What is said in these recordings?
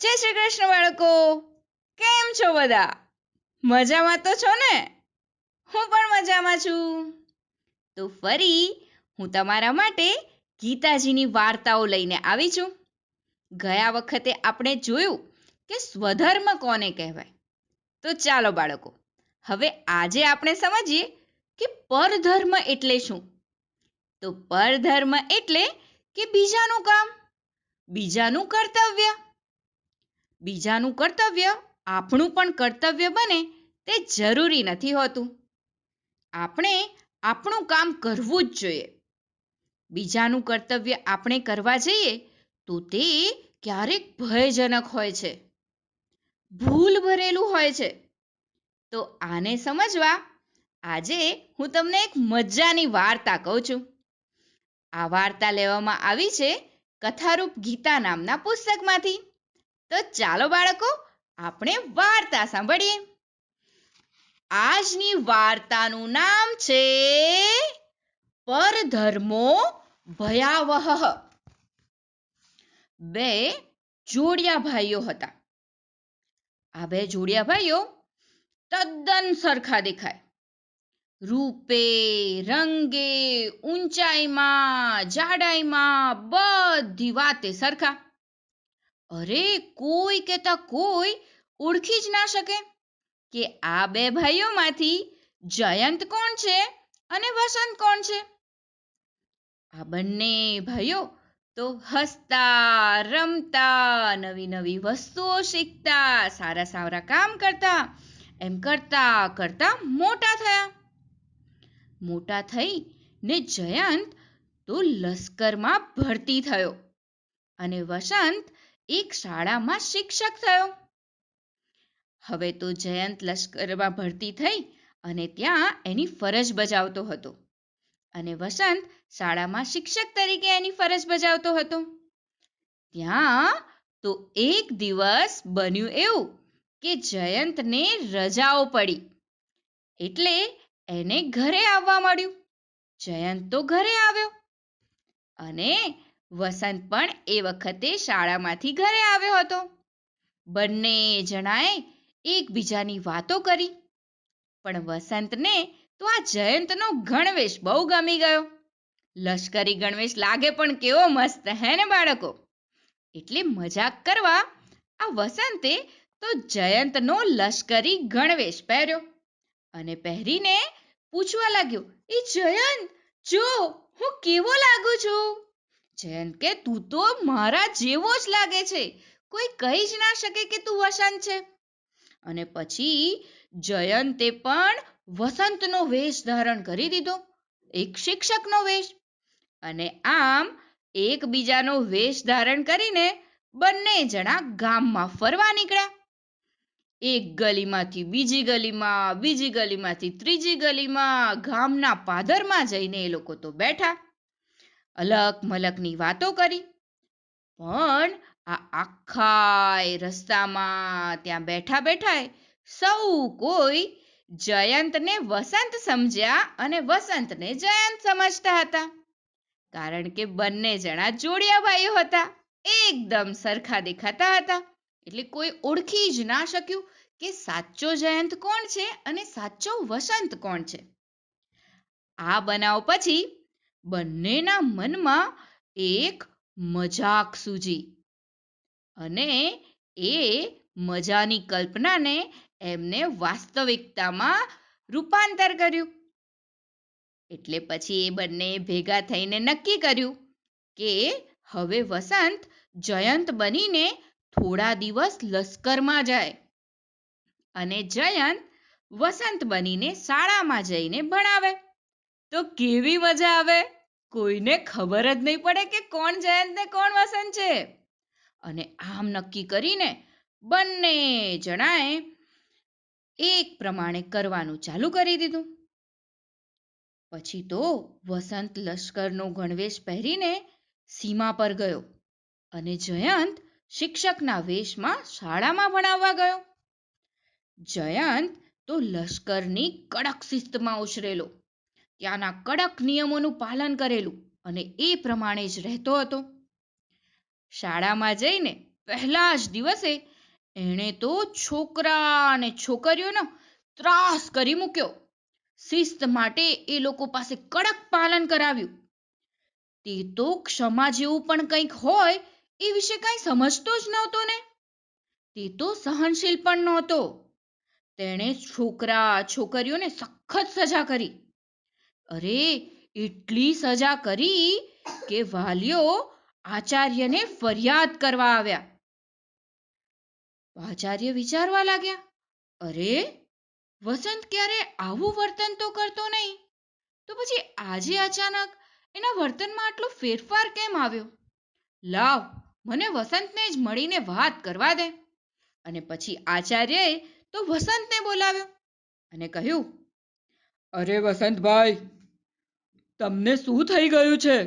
જય શ્રી કૃષ્ણ બાળકો. કેમ છો બધા? મજામાં તો છો ને? હું પણ મજામાં છું. તો ફરી હું તમારા માટે ગીતાજીની વાર્તાઓ લઈને આવી છું. ગયા વખતે આપણે જોયું કે સ્વધર્મ કોને કહેવાય. તો ચાલો બાળકો, હવે આજે આપણે સમજીએ કે પરધર્મ એટલે શું. તો પરધર્મ એટલે કે બીજાનું કામ, બીજાનું કર્તવ્ય. બીજાનું કર્તવ્ય આપણું પણ કર્તવ્ય બને તે જરૂરી નથી હોતું. આપણે આપણું કામ કરવું જ જોઈએ. બીજાનું કર્તવ્ય આપણે કરવા જઈએ તો તે ક્યારેક ભયજનક હોય છે, ભૂલ ભરેલું હોય છે. તો આને સમજવા આજે હું તમને એક મજાની વાર્તા કહું છું. આ વાર્તા લેવામાં આવી છે કથારૂપ ગીતા નામના પુસ્તકમાંથી. તો ચાલો બાળકો, આપણે વાર્તા સાંભળીએ. આજની વાર્તાનું નામ છે પરધર્મો ભયાવહ. બે જોડિયા ભાઈઓ હતા. આ બે જોડિયા ભાઈઓ તદ્દન સરખા દેખાય. રૂપે, રંગે, ઊંચાઈમાં, જાડાઈમાં, બધી વાતે સરખા. અરે કોઈ કહેતા કોઈ ઓળખી જ ના શકે કે આ બે ભાઈઓમાંથી જયંત કોણ છે અને વસંત કોણ છે. આ બંને ભાઈઓ તો હસતા, રમતા, નવી નવી વસ્તુઓ શીખતા, સારા સારા કામ કરતા, એમ કરતા કરતા મોટા થયા. મોટા થઈ ને જયંત તો લશ્કરમાં ભરતી થયો અને વસંત એક શાળામાં શિક્ષક થયો. હવે તો જયંત લશ્કરમાં ભરતી થઈ અને ત્યાં એની ફરજ બજાવતો હતો અને વસંત શાળામાં શિક્ષક તરીકે એની ફરજ બજાવતો હતો. ત્યાં તો એક દિવસ બન્યું એવું કે જયંતને રજાઓ પડી એટલે એને ઘરે આવવા મળ્યું. જયંત તો ઘરે આવ્યો અને વસંત પણ એ વખતે શાળામાંથી ઘરે આવ્યો હતો. બંને જણાએ એકબીજાની વાતો કરી. પણ વસંતને તો આ જયંતનો ગણવેશ બહુ ગમી ગયો. લશ્કરી ગણવેશ લાગે પણ કેવો મસ્ત, હે ને બાળકો? એટલે મજાક કરવા આ વસંતે તો જયંતનો લશ્કરી ગણવેશ પહેર્યો અને પહેરીને પૂછવા લાગ્યો, એ જયંત, જો હું કેવો લાગુ છું? જયંત કે, તું તો મારા જેવો જ લાગે છે, કોઈ કહી જ ના શકે કે તું વસંત છે. અને પછી જયંતે પણ વસંતનો વેશ ધારણ કરી દીધો, એક શિક્ષકનો વેશ. અને આમ એકબીજાનો વેશ ધારણ કરીને બંને જણા ગામમાં ફરવા નીકળ્યા. એક ગલીમાંથી બીજી ગલીમાં, બીજી ગલીમાંથી ત્રીજી ગલીમાં, ગામના પાદરમાં જઈને એ લોકો તો બેઠા, અલક મલકની વાતો કરી. પણ આ આખા રસ્તામાં ત્યાં બેઠા બેઠા સૌ કોઈ જયંતને વસંત સમજ્યા અને વસંતને જયંત સમજતા હતા. કારણ કે બંને જણા જોડિયા ભાઈઓ હતા, એકદમ સરખા દેખાતા હતા. એટલે કોઈ ઓળખી જ ના શક્યું કે સાચો જયંત કોણ છે અને સાચો વસંત કોણ છે. આ બનાવ પછી બંનેના મનમાં એક મજાક સૂજી અને એ મજાની કલ્પનાને એમને વાસ્તવિકતામાં રૂપાંતર કર્યું. એટલે પછી એ બંને ભેગા થઈને નક્કી કર્યું કે હવે વસંત જયંત બનીને થોડા દિવસ લશ્કરમાં જાય અને જયંત વસંત બનીને શાળામાં જઈને ભણાવે. તો કેવી મજા આવે, કોઈને ખબર જ નહીં પડે કે કોણ જયંત ને કોણ વસંત છે. અને આમ નક્કી કરીને બંને જણાએ એક પ્રમાણે કરવાનું ચાલુ કરી દીધું. પછી તો વસંત લશ્કરનો ગણવેશ પહેરીને સીમા પર ગયો અને જયંત શિક્ષકના વેશમાં શાળામાં ભણાવવા ગયો. જયંત તો લશ્કરની કડક શિસ્તમાં ઉછરેલો, ત્યાંના કડક નિયમોનું પાલન કરેલું અને એ પ્રમાણે જ રહેતો હતો. શાળામાં જઈને પહેલા જ દિવસે એણે તો છોકરા અને છોકરીઓનો ત્રાસ કરી મૂક્યો. શિસ્ત માટે એ લોકો પાસે કડક પાલન કરાવ્યું. તે તો ક્ષમા જેવું પણ કંઈક હોય એ વિશે કંઈ સમજતો જ નહોતો ને. તે તો સહનશીલ પણ નહોતો. તેણે છોકરા છોકરીઓને સખત સજા કરી. અરે, એટલી સજા કરી કે વાલીઓ આચાર્યને ફરિયાદ કરવા આવ્યા. આચાર્ય વિચારવા લાગ્યા, અરે, વસંત ક્યારે આવું વર્તન તો કરતો નહીં, તો પછી આજે અચાનક એના વર્તનમાં આટલો ફેરફાર કેમ આવ્યો? લાવ, મને વસંતને જ મળીને વાત કરવા દે. અને પછી આચાર્યએ તો વસંતને બોલાવ્યો અને કહ્યું, અરે વસંતભાઈ, તમને શું થઈ ગયું છે?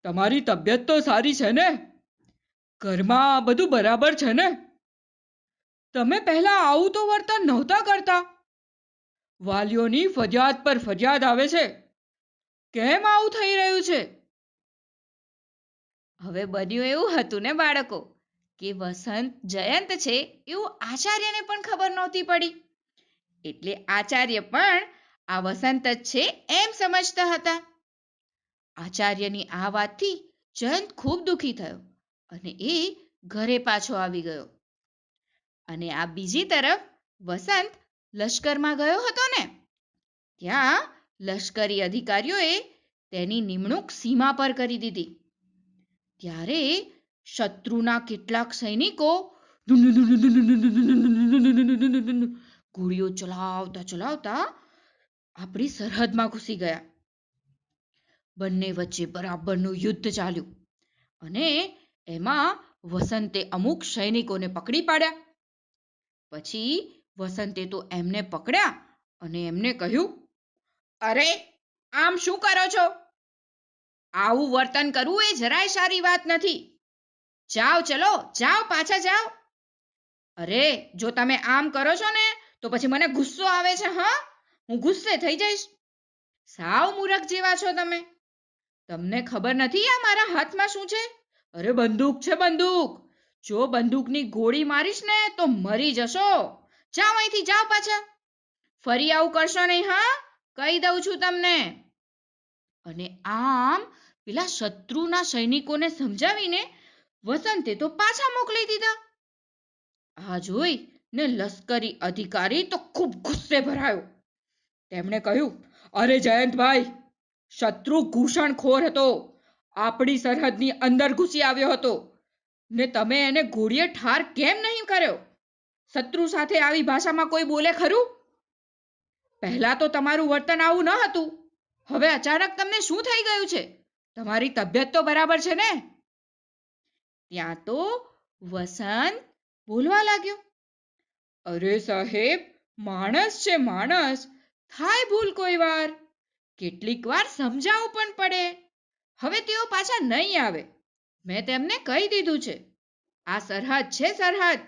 તમારી તબિયત તો સારી છે ને? ઘરમાં બધું બરાબર છે ને? તમે પહેલા આવું તો વર્તન નહોતા કરતા. વાલીઓની ફરિયાદ પર ફરિયાદ આવે છે. કેમ આવું થઈ રહ્યું છે? હવે બન્યું એવું હતું ને બાળકો, કે વસંત જયંત છે એવું આચાર્યને પણ ખબર નહોતી પડી. એટલે આચાર્ય પણ આ વસંત જ છે એમ સમજતા હતા. આચાર્યની આ વાતથી જયંત ખૂબ દુઃખી થયો અને એ ઘરે પાછો આવી ગયો. અને આ બીજી તરફ વસંત લશ્કરમાં ગયો હતો ને, ત્યાં લશ્કરી અધિકારીઓએ તેની નિમણૂક સીમા પર કરી દીધી. ત્યારે શત્રુના કેટલાક સૈનિકો ગોળીઓ ચલાવતા ચલાવતા આપણી સરહદમાં ઘૂસી ગયા. બંને વચ્ચે બરાબરનું યુદ્ધ ચાલ્યું અને એમાં વસંતે અમુક સૈનિકોને પકડી પાડ્યા. પછી વસંતે તો એમને પકડ્યા અને એમને કહ્યું, અરે, આમ શું કરો છો? આવું વર્તન કરવું એ જરાય સારી વાત નથી. જાઓ, ચલો, જાઓ, પાછા જાઓ. અરે, જો તમે આમ કરો છો ને તો પછી મને ગુસ્સો આવે છે. હા, હું ગુસ્સે થઈ જઈશ. સાવ મૂરખ જેવા છો તમે. તમને ખબર નથી આ મારા હાથમાં શું છે? અરે, બંદૂક છે, બંદૂક. જો બંદૂકની ગોળી મારીશ ને તો મરી જશો. જાઓ અહીંથી, જાઓ પાછા. ફરી આવું કરશો નહીં, હા? કહી દઉં છું તમને. અને આમ પેલા શત્રુના સૈનિકોને સમજાવીને વસંતે તો પાછા મોકલી દીધા. આ જોઈ ને લશ્કરી અધિકારી તો ખૂબ ગુસ્સે ભરાયો. તેમણે કહ્યું, અરે જયંતભાઈ, શત્રુ ઘૂસણખોર હતો. આપણી સરહદની અંદર ઘૂસી આવ્યો હતો ને તમે એને ગોળીએ ઠાર કેમ નહીં કર્યો? શત્રુ સાથે આવી ભાષામાં કોઈ બોલે ખરું? પહેલા તો તમારું વર્તન આવું ન હતું. હવે અચાનક તમને શું થઈ ગયું છે? તમારી તબિયત તો બરાબર છે ને? ત્યાં તો વસંત બોલવા લાગ્યો, અરે સાહેબ, માણસ છે માણસ, થાય ભૂલ કોઈ વાર. કેટલીક વાર સમજાવવું પણ પડે. હવે તેઓ પાછા નહીં આવે. મેં તેમને કહી દીધું છે. આ સરહદ છે, સરહદ.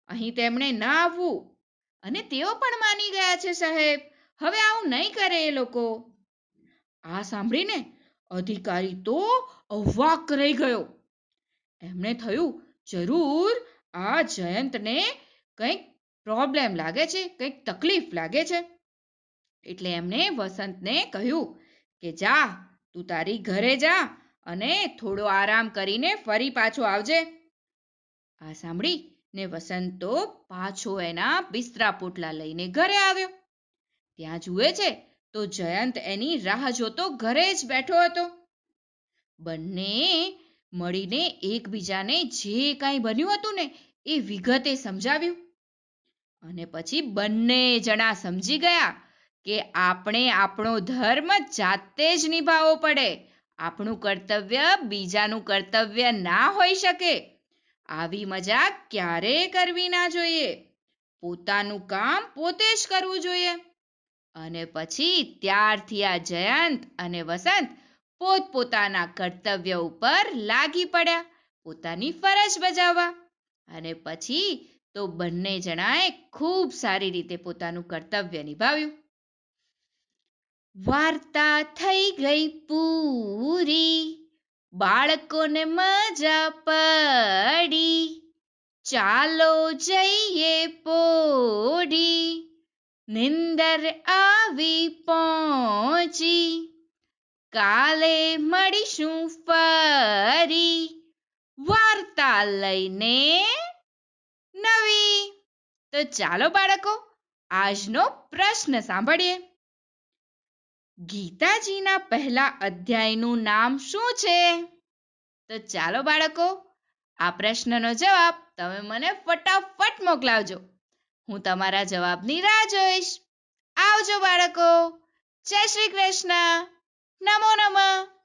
અહીં તેમણે ન આવવું. અને તેઓ પણ માની ગયા છે સાહેબ. હવે આવું નહીં કરે એ લોકો. આ સાંભળીને અધિકારી તો અવાક રહી ગયો. એમને થયું, જરૂર આ જયંતને કંઈક પ્રોબ્લેમ લાગે છે, કંઈક તકલીફ લાગે છે. એટલે એમણે વસંતને કહ્યું કે જા, તું તારી ઘરે જા અને થોડો આરામ કરીને ફરી પાછો આવજે. આ સાંભળીને વસંત તો પાછો એના બિસ્તરા પોટલા લઈને ઘરે આવ્યો. ત્યાં જુએ છે તો જયંત એની રાહ જોતો ઘરે જ બેઠો હતો. બંને મળીને એકબીજાને જે કાંઈ બન્યું હતું ને એ વિગતે સમજાવ્યું. અને પછી બંને જણા સમજી ગયા કે આપણે આપણો ધર્મ જાતે જ નિભાવવો પડે. આપણું કર્તવ્ય બીજાનું કર્તવ્ય ના હોઈ શકે. આવી મજાક ક્યારેય કરવી ના જોઈએ. પોતાનું કામ પોતે જ કરવું જોઈએ. અને પછી ત્યારથી આ જયંત અને વસંત પોતપોતાના કર્તવ્ય ઉપર લાગી પડ્યા, પોતાની ફરજ બજાવવા. અને પછી તો બંને જણાએ ખૂબ સારી રીતે પોતાનું કર્તવ્ય નિભાવ્યું. વાર્તા થઈ ગઈ પૂરી, બાળકોને મજા પડી. ચાલો જઈએ પોઢી, નિંદર આવી પહોંચી, કાલે મળીશું ફરી, વાર્તા લઈને નવી. તો ચાલો બાળકો, આજનો પ્રશ્ન સાંભળીએ. ગીતાજીના પહેલા અધ્યાયનું નામ શું છે? તો ચાલો બાળકો, આ પ્રશ્નનો જવાબ તમે મને ફટાફટ મોકલાવજો. હું તમારા જવાબની રાહ જોઈશ. આવજો બાળકો. જય શ્રી કૃષ્ણ. નમો નમઃ.